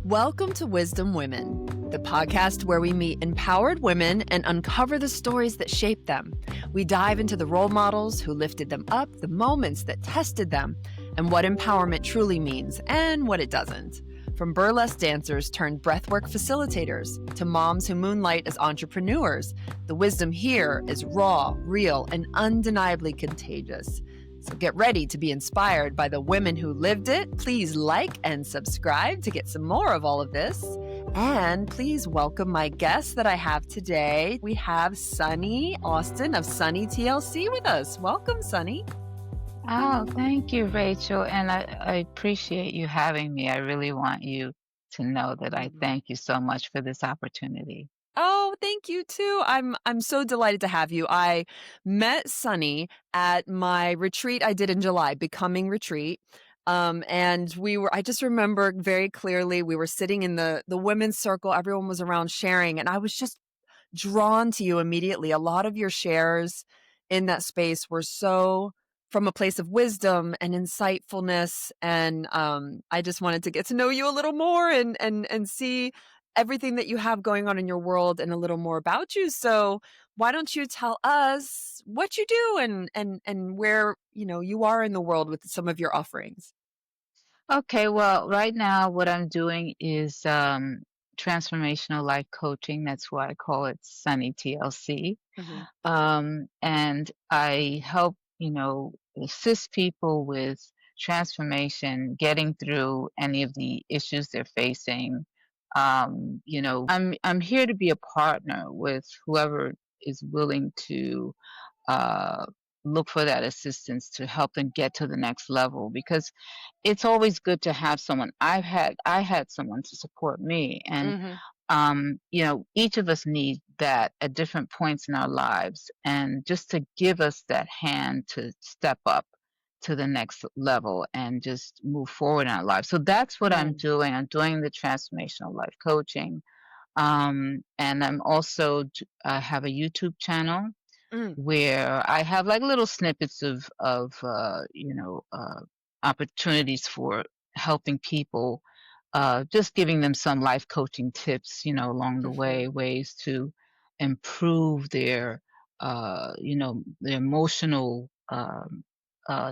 Welcome to Wisdom Women, the podcast where we meet empowered women and uncover the stories that shaped them. We dive into the role models who lifted them up, the moments that tested them, and what empowerment truly means and what it doesn't. From burlesque dancers turned breathwork facilitators to moms who moonlight as entrepreneurs, the wisdom here is raw, real, and undeniably contagious. So get ready to be inspired by the women who lived it. Please like and subscribe to get some more of all of this. And please welcome my guests that I have today. We have Soncerá Austin of Sonny TLC with us. Welcome, Sonny. Oh, thank you, Rachel. And I appreciate you having me. I really want you to know that I thank you so much for this opportunity. Oh, thank you too. I'm so delighted to have you. I met Sonny at my retreat I did in July, Becoming Retreat. And I just remember very clearly, we were sitting in the women's circle. Everyone was around sharing, and I was just drawn to you immediately. A lot of your shares in that space were so from a place of wisdom and insightfulness. And I just wanted to get to know you a little more and see everything that you have going on in your world and a little more about you. So why don't you tell us what you do and where, you are in the world with some of your offerings? Okay, well, right now what I'm doing is transformational life coaching. That's why I call it Sonny TLC. And I help, assist people with transformation, getting through any of the issues they're facing. I'm here to be a partner with whoever is willing to uh, look for that assistance to help them get to the next level, because it's always good to have someone. I had someone to support me, and each of us need that at different points in our lives, and just to give us that hand to step up to the next level and just move forward in our lives. So that's what I'm doing. I'm doing the transformational life coaching. And I'm also, I have a YouTube channel where I have like little snippets of opportunities for helping people, just giving them some life coaching tips, along the way, ways to improve their, their emotional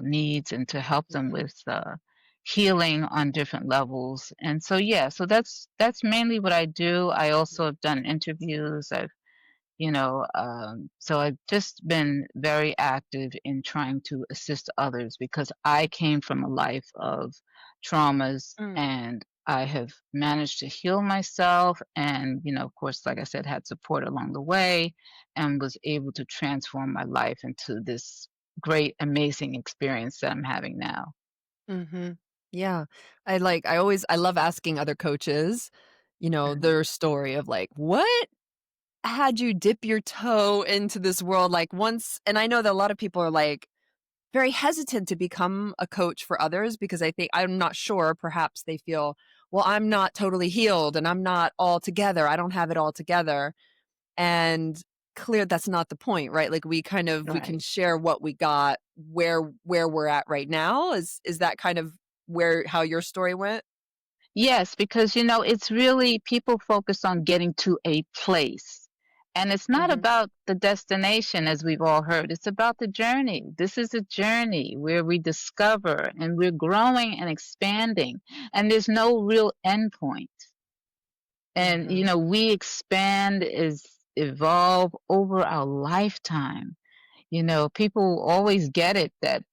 needs, and to help them with healing on different levels. And so, yeah, so that's mainly what I do. I also have done interviews. So I've just been very active in trying to assist others, because I came from a life of traumas, and I have managed to heal myself, and, of course, like I said, had support along the way, and was able to transform my life into this great, amazing experience that I'm having now. Yeah. I love asking other coaches, their story of like, what had you dip your toe into this world like once? And I know that a lot of people are like very hesitant to become a coach for others, because I'm not sure, perhaps they feel, well, I'm not totally healed and I'm not all together. I don't have it all together. And clear that's not the point, right? Like we can Right. share what we got, where we're at right now. Is that kind of how your story went? Yes, because it's really, people focus on getting to a place. And it's not about the destination, as we've all heard. It's about the journey. This is a journey where we discover and we're growing and expanding, and there's no real end point. And we expand, is evolve over our lifetime. People always get it that,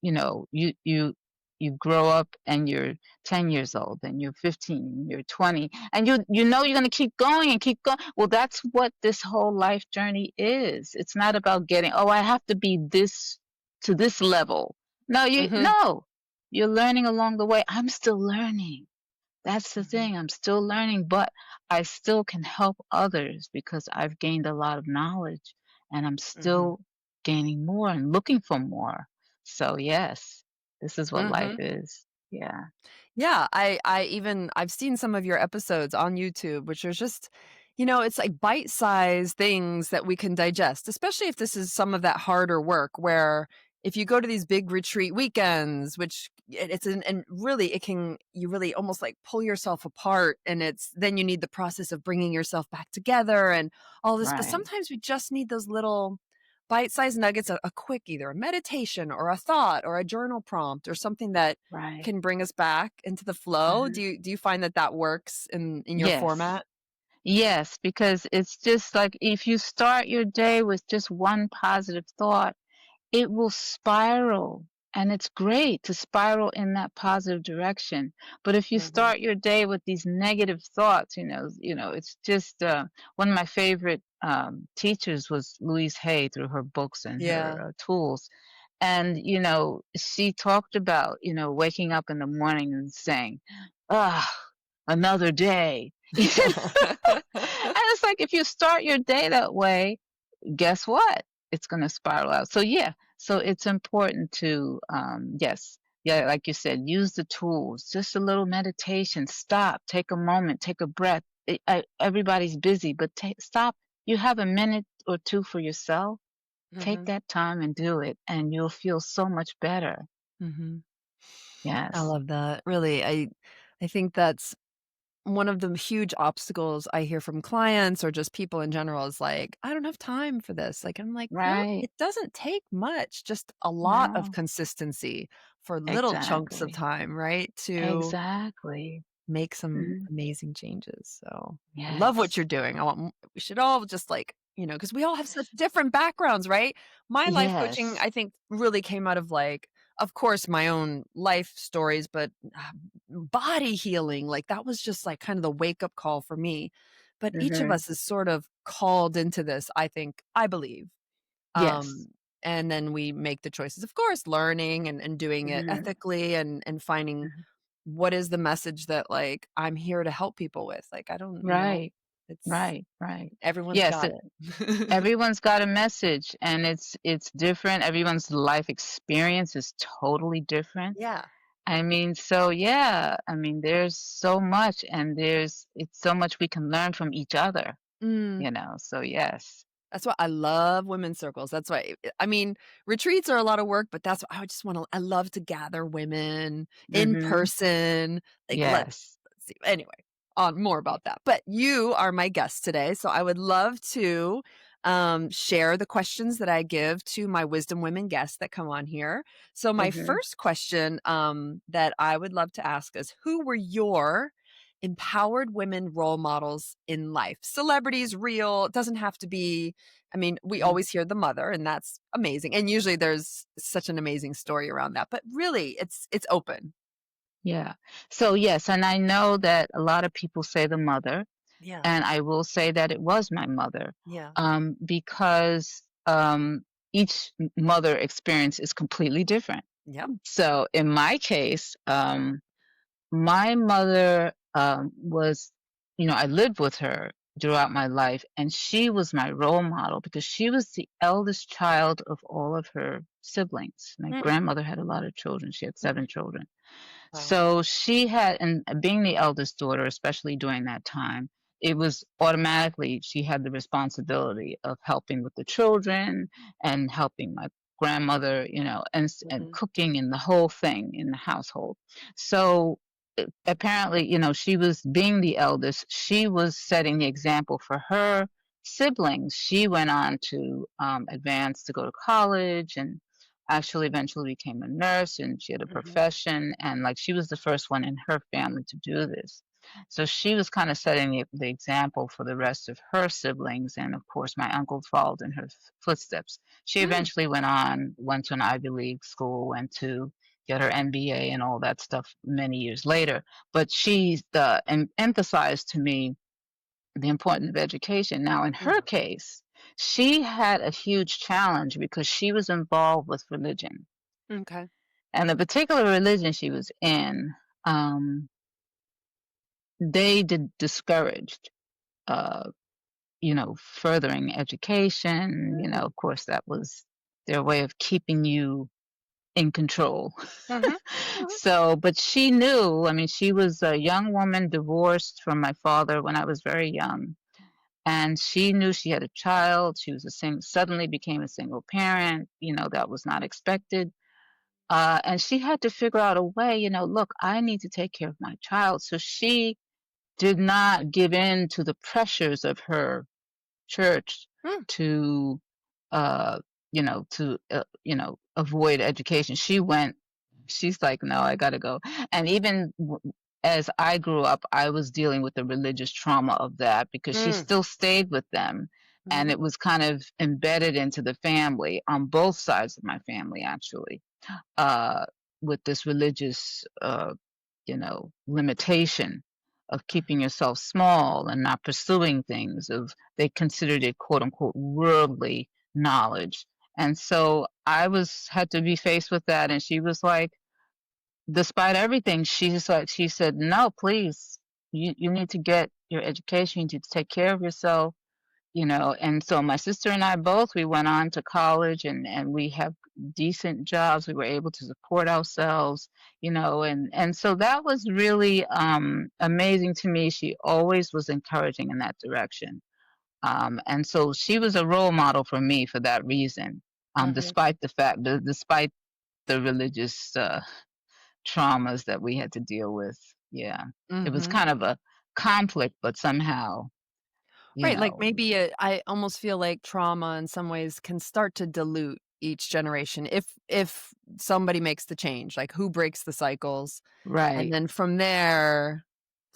you grow up and you're 10 years old, and you're 15, you're 20, and you're going to keep going and keep going. Well, that's what this whole life journey is. It's not about getting, oh, I have to be this to this level. No, you're learning along the way. I'm still learning. That's the thing. I'm still learning, but I still can help others because I've gained a lot of knowledge, and I'm still gaining more and looking for more. So yes, this is what life is. Yeah. Yeah, I've seen some of your episodes on YouTube, which are just, it's like bite-sized things that we can digest, especially if this is some of that harder work where if you go to these big retreat weekends, which and really you really almost like pull yourself apart, and then you need the process of bringing yourself back together and all this. But Right. sometimes we just need those little bite-sized nuggets, a quick, either a meditation or a thought or a journal prompt or something that Right. can bring us back into the flow. Mhm. Do you find that works in your Yes. format? Yes, because it's just like if you start your day with just one positive thought, it will spiral. And it's great to spiral in that positive direction. But if you Mhm. start your day with these negative thoughts, it's just one of my favorite teachers was Louise Hay through her books and her Yeah. tools. And, she talked about, waking up in the morning and saying, ah, another day. And it's like if you start your day that way, guess what? It's going to spiral out. So yeah, so it's important to yes, yeah, like you said, use the tools. Just a little meditation. Stop, take a moment, take a breath. Everybody's busy, but stop. You have a minute or two for yourself. Take Mhm. that time and do it, and you'll feel so much better. Mhm. I Yes. love that. Really, I think that's one of the huge obstacles I hear from clients or just people in general is like, "I don't have time for this." Like, I'm like, "Well, Right. it doesn't take much, just a lot of No. consistency for little chunks of Exactly. time, right? To Exactly. make some Mhm. amazing changes." So, I love what Yes. you're doing. We should all just like, because we all have such different backgrounds, right? My life coaching, Yes. I think, really came out of like, of course, my own life stories, but body healing, like that was just like kind of the wake up call for me. But each of Mhm. us is sort of called into this, I believe. Yes. Um, and then we make the choices, of course, learning and doing it Mhm. ethically and finding Mhm. what is the message that like I'm here to help people with. Like I don't, Right. it's Right. Right. everyone's Yes, got it. everyone's got a message and it's different. Everyone's life experience is totally different. Yeah. I mean, so yeah, I mean, there's so much and it's so much we can learn from each other, Mm. So yes. That's why I love women's circles. That's why I mean, retreats are a lot of work, but that's why I love to gather women in Mhm. person. Like Yes. let's see. Anyway, on more about that. But you are my guest today, so I would love to share the questions that I give to my wisdom women guests that come on here. So my Mhm. first question that I would love to ask is, who were your empowered women role models in life? Celebrities, real, it doesn't have to be. I mean, we Mhm. always hear the mother, and that's amazing. And usually there's such an amazing story around that. But really, it's open. Yeah. So yes, and I know that a lot of people say the mother, Yeah. and I will say that it was my mother, Yeah. because each mother experience is completely different. Yep. So in my case, my mother was, I lived with her throughout my life, and she was my role model because she was the eldest child of all of her siblings. My Mm. grandmother had a lot of children. She had Mhm. 7 children. Wow. So she had, and being the eldest daughter, especially during that time, it was automatically she had the responsibility of helping with the children and helping my grandmother, and Mhm. cooking and the whole thing in the household. So apparently, she was being the eldest. She was setting the example for her siblings. She went on to advance to go to college and actually eventually became a nurse and she had a Mhm. profession and like she was the first one in her family to do this. So she was kind of setting the example for the rest of her siblings and of course my uncle followed in her footsteps. She Mm. eventually went to an Ivy League school, went to get her MBA and all that stuff many years later. But she emphasized to me the importance of education. Now, in her Mhm. case, she had a huge challenge because she was involved with religion. Okay. And the particular religion she was in, they did discouraged, uh, furthering education. Mm. Of course, that was their way of keeping you in control. Mhm. Mhm. So, but she knew, I mean, she was a young woman divorced from my father when I was very young. And she knew she had a child. She was suddenly became a single parent. That was not expected. And she had to figure out a way, look, I need to take care of my child. So she did not give in to the pressures of her church Mm, to, uh, avoid education. She's like, no, I gotta go. And even as I grew up, I was dealing with the religious trauma of that because she mm, still stayed with them. And mhm. it was kind of embedded into the family on both sides of my family, actually, uh, with this religious, limitation of keeping yourself small and not pursuing things. Of They considered it quote unquote worldly knowledge. And so I was had to be faced with that. And she was like, despite everything, she said, no, please, you need to get your education, you need to take care of yourself. And so my sister and I both, we went on to college, and we have decent jobs. We were able to support ourselves, and so that was really amazing to me. She always was encouraging in that direction. And so she was a role model for me for that reason. Mhm, Despite the religious traumas that we had to deal with. Yeah. It was mhm. kind of a conflict, but somehow, you Right, like, know, maybe, I almost feel like trauma in some ways can start to dilute each generation if somebody makes the change, like, who breaks the cycles, and right. then from there,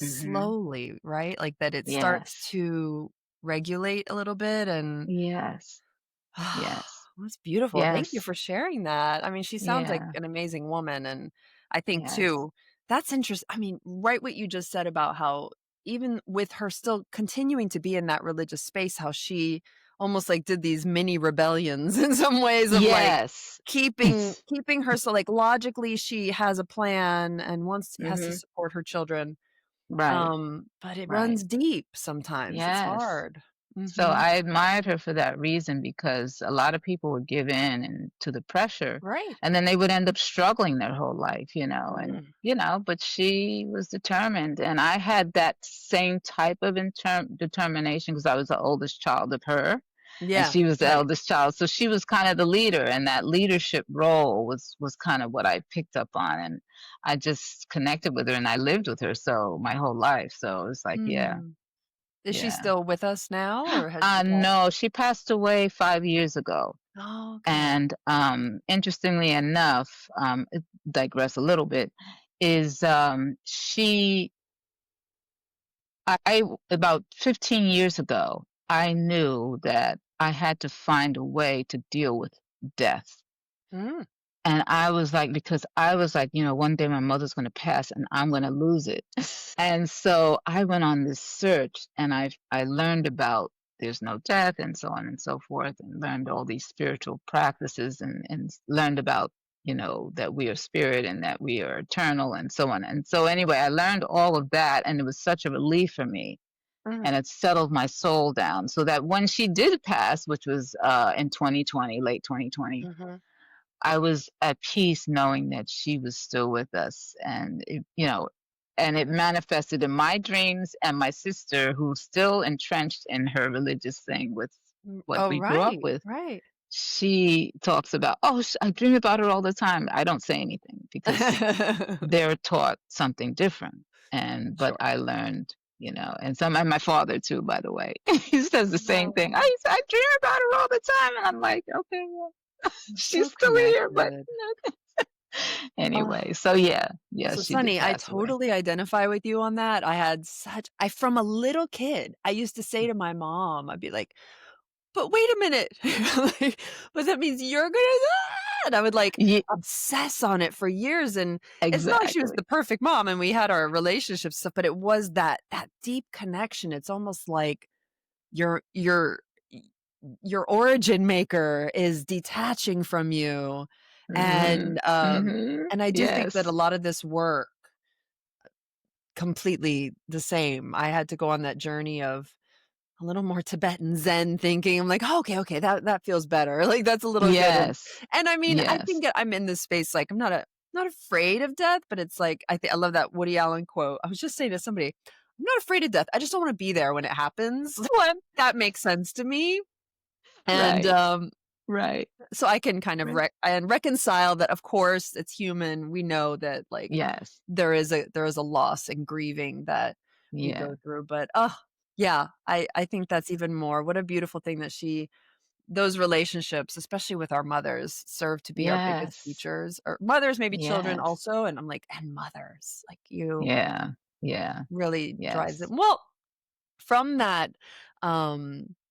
Mhm. slowly, right? Like, that it starts Yes. to regulate a little bit and Yes. Yes. that's beautiful. Thank you Yes. for sharing that. I mean, she sounds like Yeah. an amazing woman, and I think Yes. too, that's interesting. I mean, right what you just said about how even with her still continuing to be in that religious space, how she almost like did these mini rebellions in some ways of like Yes. keeping her so like logically she has a plan and wants has to Mhm. support her children. Right. But it Right. runs deep sometimes. It's Yes. hard. So Mhm. I admired her for that reason because a lot of people would give in and to the pressure, Right. and then they would end up struggling their whole life, Mm. but she was determined. And I had that same type of determination because I was the oldest child of her and Yeah, she was the right. eldest child. So she was kind of the leader, and that leadership role was kind of what I picked up on. And I just connected with her and I lived with her so my whole life. So it's like, yeah, Mm. Is she yeah. still with us now, or has she passed? No, she passed away 5 years ago. Oh, okay. And interestingly enough, digress a little bit, is I about 15 years ago, I knew that I had to find a way to deal with death. Mm. And I was like, because I was like, one day my mother's going to pass and I'm going to lose it. And so I went on this search and I learned about there's no death and so on and so forth, and learned all these spiritual practices, and learned about, that we are spirit and that we are eternal and so on. And so anyway, I learned all of that and it was such a relief for me, Mm. and it settled my soul down so that when she did pass, which was in 2020, late 2020, Mhm. I was at peace knowing that she was still with us, and it manifested in my dreams. And my sister, who's still entrenched in her religious thing with Mm. what Oh, we grew up right, with, right. she talks about, oh, I dream about her all the time. I don't say anything because they're taught something different. But Sure. I learned, and my father too, by the way, he says the same thing. Oh, I dream about her all the time, and I'm like, okay, well, I'm she's so still here, but connected. Oh, anyway, so yeah, so she did Sunny, I pass away. totally identify with you on that. I had such I from a little kid, I used to say to my mom, I'd be like, "But wait a minute." Like, "But that means you're gonna" and I would, like, Yeah, obsess on it for years, and it's not like she was exactly. the perfect mom, and we had our relationship stuff, but it was that deep connection. It's almost like your y your origin maker is detaching from you, Mhm. and, Mhm. I do think that a Yes. lot of this work completely the same. I had to go on that journey of a little more Tibetan Zen thinking. I'm like, "Oh, okay, okay, that feels better." Like, that's a little good, Yes. and I mean, I Yes. think I'm in this space, like, I'm not afraid of death, but it's like, I love that Woody Allen quote. I was just saying to somebody, I'm not afraid of death. I just don't want to be there when it happens. What? That makes sense to me. And Right. Right. so I can kind of Right. and reconcile that. Of course, it's human. We know that like Yes. there is a loss and grieving that we Yeah. go through. But yeah, I think that's even more. What a beautiful thing that those relationships, especially with our mothers, serve to be our biggest Yes. teachers, or mothers, maybe children Yes. also. And I'm like, and mothers, like you Yeah. Yeah. really drives it. Yes. Well, from that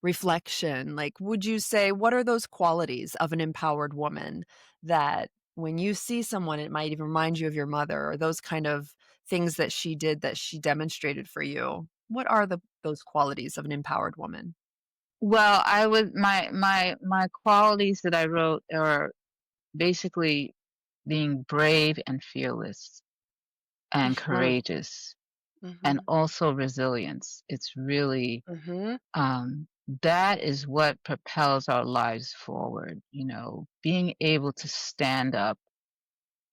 reflection, like, would you say what are those qualities of an empowered woman that when you see someone, it might even remind you of your mother, or those kind of things that she did that she demonstrated for you? What are those qualities of an empowered woman? Well, I would my qualities that I wrote are basically being brave and fearless and Mhm, courageous and mhm, also resilience. It's really mhm, that is what propels our lives forward, being able to stand up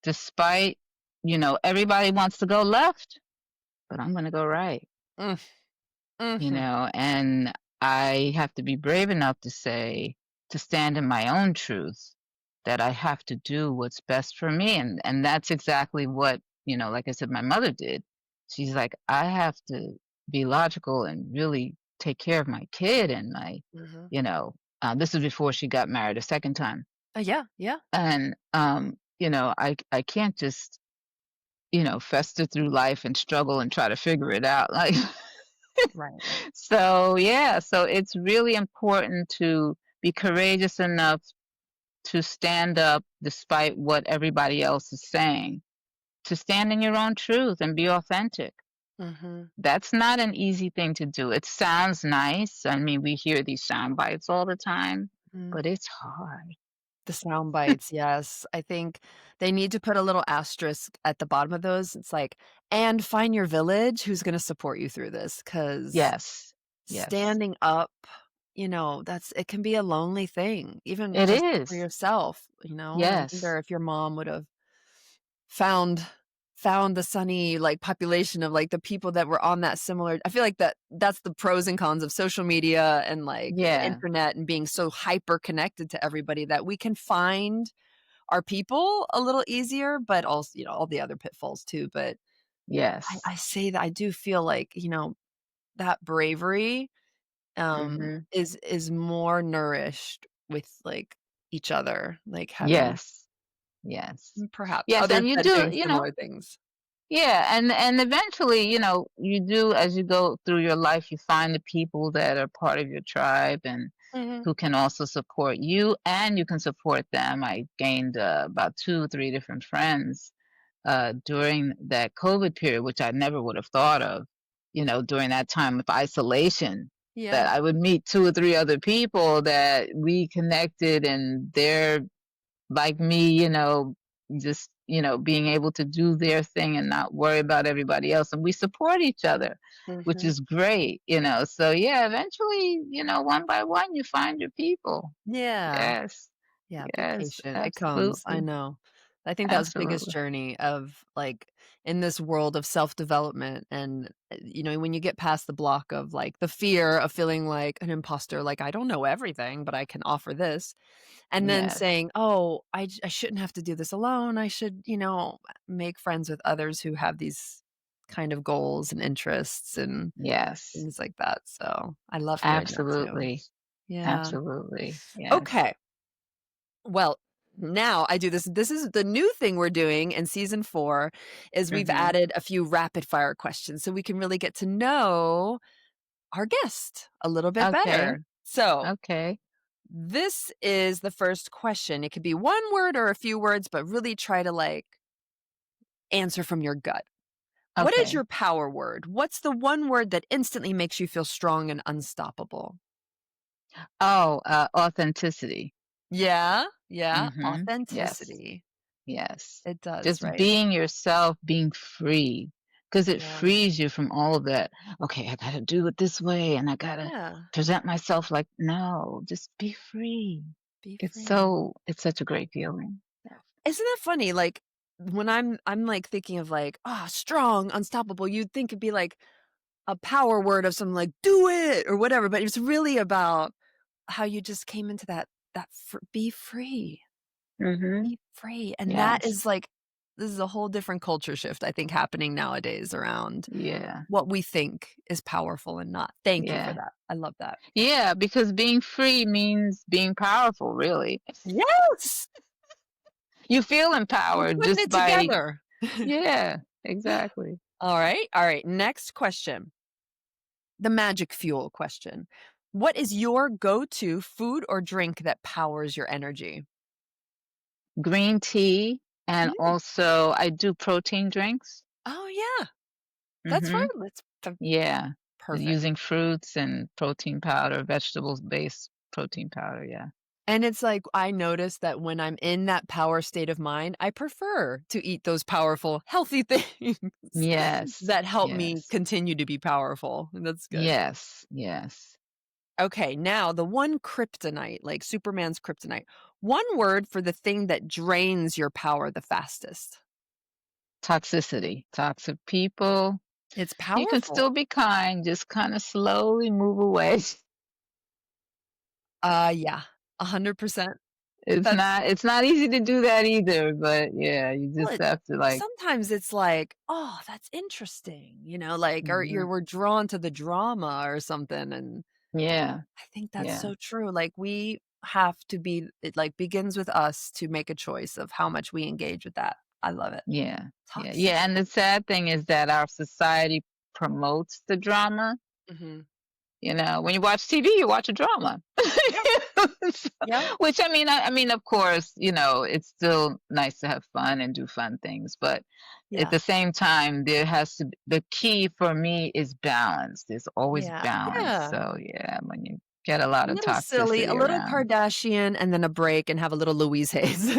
despite, everybody wants to go left, but I'm going to go right. mm, mhm, And I have to be brave enough to stand in my own truth, that I have to do what's best for me. And that's exactly what, like I said, my mother did. She's like, I have to be logical and really take care of my kid and mhm. this is before she got married a second time. Yeah, yeah, And, I can't just, fester through life and struggle and try to figure it out. Like, right. so, yeah, so it's really important to be courageous enough to stand up despite what everybody else is saying, to stand in your own truth and be authentic. Mhm, That's not an easy thing to do. It sounds nice. I mean, we hear these sound bites all the time, mhm. but it's hard. The sound bites, yes. I think they need to put a little asterisk at the bottom of those. It's like, "And find your village who's gonna support you through this, because Yes. Yes. standing up, that's it can be a lonely thing, even It just for is. yourself, I Yes. wonder if your mom would've found found the sunny, like, population of, like, the people that were on that similar. I feel like that's the pros and cons of social media and, like, the Yeah. internet and being so hyper connected to everybody that we can find our people a little easier, but also, all the other pitfalls too. But Yes. I say that I do feel like, that bravery, Mhm. is more nourished with, like, each other, like, having Yes. Yes. perhaps Yes, others and you that do, doing similar things. yeah, and eventually, you do as you go through your life, you find the people that are part of your tribe and Mhm. who can also support you and you can support them. I gained about 2 or 3 different friends during that COVID period, which I never would have thought of, during that time of isolation, that Yeah. I would meet 2 or 3 other people that we connected and they're like me, just, being able to do their thing and not worry about everybody else. And we support each other, which Mhm. is great, So yeah, eventually, one by one, you find your people. Yeah. Yes. Yeah, be Yes. patient. It comes. I Absolutely. know. I think that's the biggest Absolutely. journey of, like, in this world of self-development and, when you get past the block of, like, the fear of feeling like an imposter, like, "I don't know everything, but I can offer this." And then Yes. saying, "Oh, I shouldn't have to do this alone. I should, make friends with others who have these kind of goals and interests and Yes. things like that." So, I love hearing that too. Absolutely. Yeah. Absolutely. Yes. Okay. Well, now I do this. This is the new thing we're doing in season 4 is we've Mhm. added a few rapid fire questions so we can really get to know our guest a little bit Okay. better. So, Okay. this is the first question. It could be one word or a few words, but really try to, like, answer from your gut. What is Okay. your power word? What's the one word that instantly makes you feel strong and unstoppable? Oh, authenticity. Yeah, yeah, Mhm. Yes. authenticity. Yes. It does, Just right? being yourself, being free, because it Yeah. frees you from all of that, "Okay, I gotta do it this way, and I gotta Yeah, present myself like" no, just be free. be It's free. such a great feeling. Yes. Isn't that funny? Like, when I'm, like, thinking of, like, "Oh, strong, unstoppable," you'd think it'd be like a power word of something like "do it" or whatever, but it's really about how you just came into be free. Mhm. Be free, and that Yes. is, like this is a whole different culture shift, I think, happening nowadays around Yeah. what we think is powerful and not. Thank you for Yeah. that. I love that. Yeah, because being free means being powerful, really. Yes! You feel We're empowered putting just it by together. yeah, exactly. Alright, next question. The magic fuel question. What is your go-to food or drink that powers your energy? Green tea, and Mm. also I do protein drinks. Oh, yeah. That's Mhm. Yeah. perfect. Using fruits and protein powder, vegetables-based protein powder, yeah. And it's like, I notice that when I'm in that power state of mind, I prefer to eat those powerful, healthy things Yes. that help me Yes. continue to be powerful, and that's good. Yes. Yes. Okay, now the one kryptonite, like Superman's kryptonite. One word for the thing that drains your power the fastest. Toxicity. Toxic people. It's You can powerful. still be kind, just kinda slowly move away. Yeah, 100%. That's It's not easy to do that either, but yeah, you well, just have to, like sometimes it's like, "Oh, that's interesting," like, or mhm. we're drawn to the drama or something, and Yeah. I think that's Yeah. so true, like, we have to be it, like, begins with us to make a choice of how much we engage with that. I love it. Yeah. Yeah. Yeah, and Toxicity. the sad thing is that our society promotes the drama. Mhm. When you watch TV, you watch a drama. Yep, So yep, which I mean, of course, it's still nice to have fun and do fun things, but at yeah, the same time, there has to the key for me is balance. There's always yeah, balance. yeah. So, yeah, when you get a lot A of little silly, a toxicity little around. Kardashian, and then a break and have a little Louise Hayes.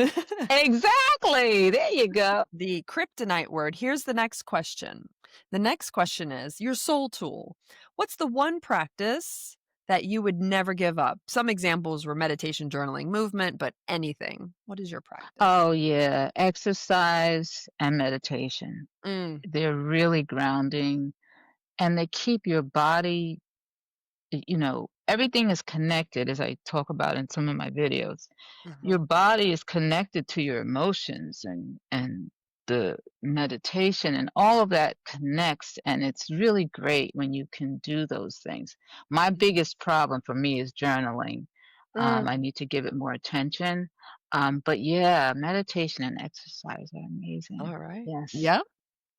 Exactly. There you go. The kryptonite word. Here's the next question. The next question is your soul tool. What's the one practice that you would never give up? Some examples were meditation, journaling, movement, but anything. What is your practice? Oh, yeah. Exercise and meditation. Mm, They're really grounding and they keep your body, everything is connected as I talk about in some of my videos. Your uh-huh. body is connected to your emotions and the meditation and all of that connects and it's really great when you can do those things. My biggest problem for me is journaling. Mm, I need to give it more attention. But yeah, meditation and exercise are amazing. all right. Yes, Yep.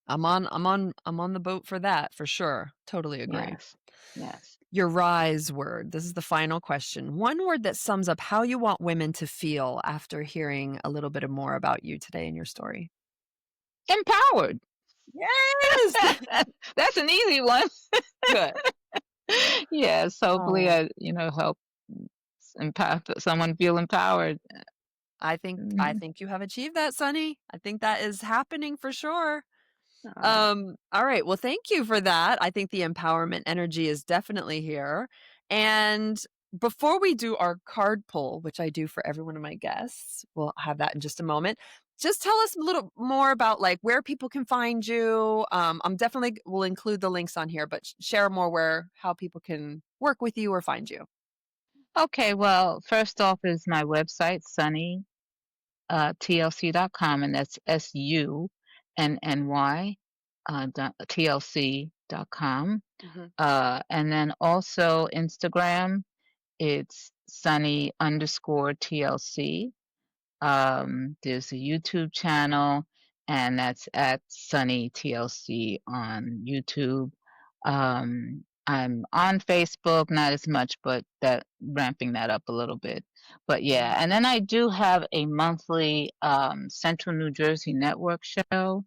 I'm on the boat for that for sure. Totally agree. yes, yes. Your rise word. This is the final question. One word that sums up how you want women to feel after hearing a little bit more about you today in your story. Empowered. Yes. That's an easy one. Good. Yes, hopefully Oh, I help someone feel empowered. I Mhm. think you have achieved that, Sonny. I think that is happening for sure. Uh, All right. Well, thank you for that. I think the empowerment energy is definitely here. And before we do our card pull, which I do for every one of my guests, we'll have that in just a moment. Just tell us a little more about like where people can find you. I'm definitely will include the links on here, but share more where how people can work with you or find you. okay, well, first off is my website, Sunny TLC.com, and that's SUNNY TLC.com. Mhm. And then also Instagram, it's Sunny underscore TLC. There's a YouTube channel, and that's at Sunny TLC on YouTube. I'm on Facebook, not as much, but that ramping that up a little bit. But yeah, and then I do have a monthly Central New Jersey Network show. Oh,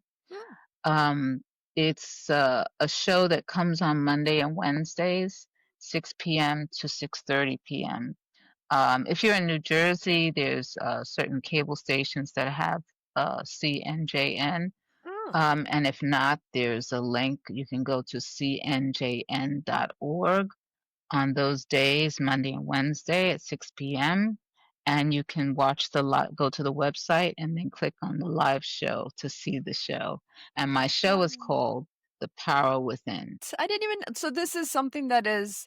Um, it's a show that comes on Monday and Wednesdays, 6 p.m. to 6:30 p.m. If you're in New Jersey, there's certain cable stations that have CNJN. oh, And if not, there's a link. You can go to cnjn.org on those days, Monday and Wednesday at 6 p.m. And you can go to the website and then click on the live show to see the show. And my show is oh. called the power within. I didn't even, so this is something that is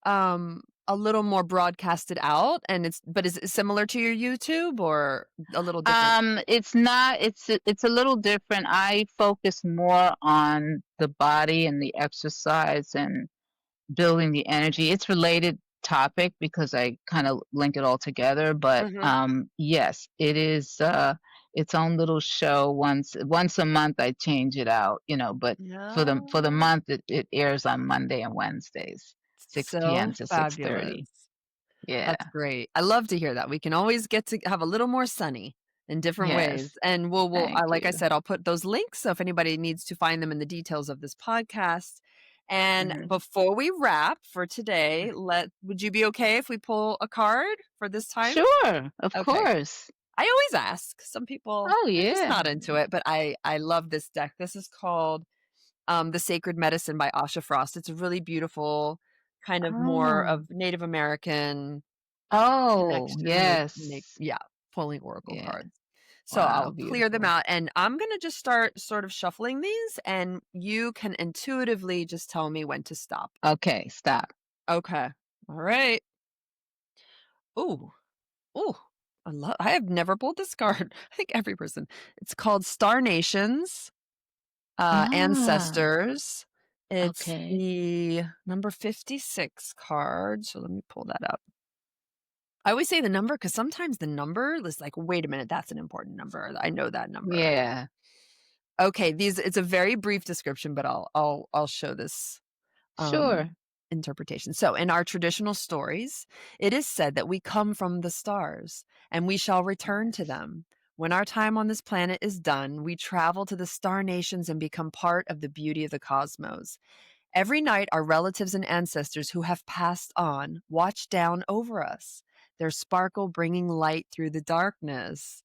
a little more broadcasted out, and but is it similar to your YouTube or a little different? It's not, it's a little different. I focus more on the body and the exercise and building the energy. It's related topic because I kind of link it all together, but Mhm. yes, it is its own little show. Once a month I change it out, but for the No. month it airs on Monday and Wednesdays, 6 So p.m. to 6:30. fabulous. Yeah. That's great. I love to hear that. We can always get to have a little more sunny in different ways. Yes. And Thank like I you. said, I'll put those links so if anybody needs to find them in the details of this podcast. And Mhm. before we wrap for today, would you be okay if we pull a card for this time? Sure, of Okay. course. I always ask. Some people Oh are just yeah. not into it, but I love this deck. This is called The Sacred Medicine by Asha Frost. It's a really beautiful kind of more Oh. of Native American Oh, connection with yes. yeah, pulling oracle Yeah. cards. So Wow, I'll clear them beautiful. out, and I'm gonna just start sort of shuffling these, and you can intuitively just tell me when to stop. Okay, stop. Okay. All right. Ooh. Ooh. I have never pulled this card. I think every person. It's called Star Nations, Ah, Ancestors. It's okay. the number 56 card. So let me pull that up. I always say the number because sometimes the number is like, wait a minute, that's an important number. I know that number. Yeah. Okay, it's a very brief description, but I'll show this Sure. interpretation. So, in our traditional stories, it is said that we come from the stars and we shall return to Yes. them. When our time on this planet is done, we travel to the star nations and become part of the beauty of the cosmos. Every night, our relatives and ancestors who have passed on watch down over us, their sparkle bringing light through the darkness.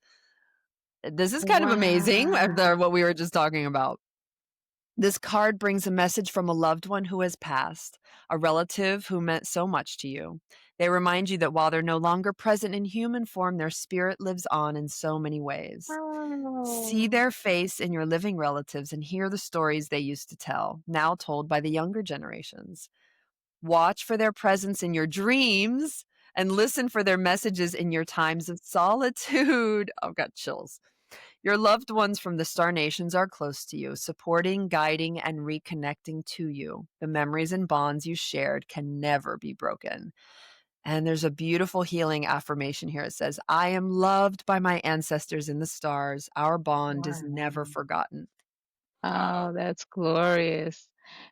This is kind of amazing, Wow. what we were just talking about. This card brings a message from a loved one who has passed, a relative who meant so much to you. They remind you that while they're no longer present in human form, their spirit lives on in so many ways. See Oh. their face in your living relatives and hear the stories they used to tell, now told by the younger generations. Watch for their presence in your dreams and listen for their messages in your times of solitude. I've got chills. Your loved ones from the star nations are close to you, supporting, guiding, and reconnecting to you. The memories and bonds you shared can never be broken. And there's a beautiful healing affirmation here. It says, I am loved by my ancestors in the stars. Our bond is never Wow. forgotten. Oh, that's glorious.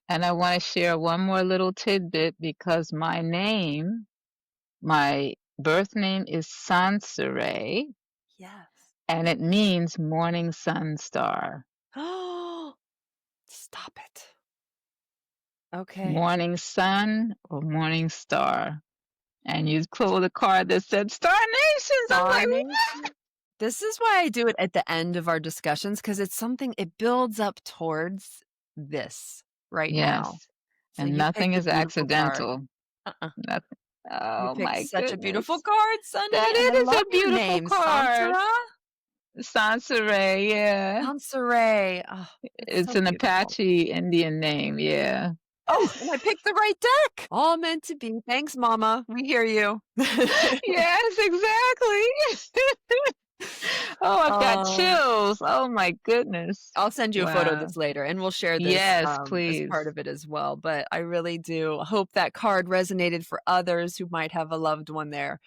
And I want to share one more little tidbit because my birth name is Soncerá, Yes. and it means morning sun star. Oh, stop it. Okay. Morning sun or morning star. And you pulled a card that said Star Nations. I'm Star like, nation. This is why I do it at the end of our discussions because it's something it builds up towards this right now. yes. So And you nothing picked a is beautiful card. accidental. Uh-uh. Nothing. You Oh picked my such a beautiful goodness. card, Sunny, That and I it is love a your beautiful name, card. Sansara. Sansaray, yeah. Sansaray. Oh, that's It's so an beautiful. Apache Indian name, yeah. Oh, and I picked the right deck. All meant to be. Thanks, Mama. We hear you. Yes, exactly. Oh, I've got Oh, chills. Oh my goodness. I'll send you a photo of Wow. this later, and we'll share this Yes, as part please. of it as well. But I really do hope that card resonated for others who might have a loved one there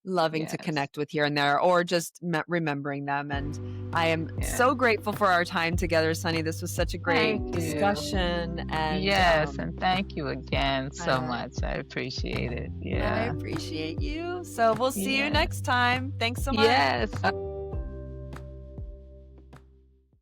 loving to Yes. connect with here and there, or just remembering them. And I am Yeah. so grateful for our time together, Sunny. This was such a great Thank you. discussion, and Yes, and thank you again so I, much. I appreciate it. I Yeah. appreciate you. So we'll see you Yeah. next time. Thanks so much. Yes.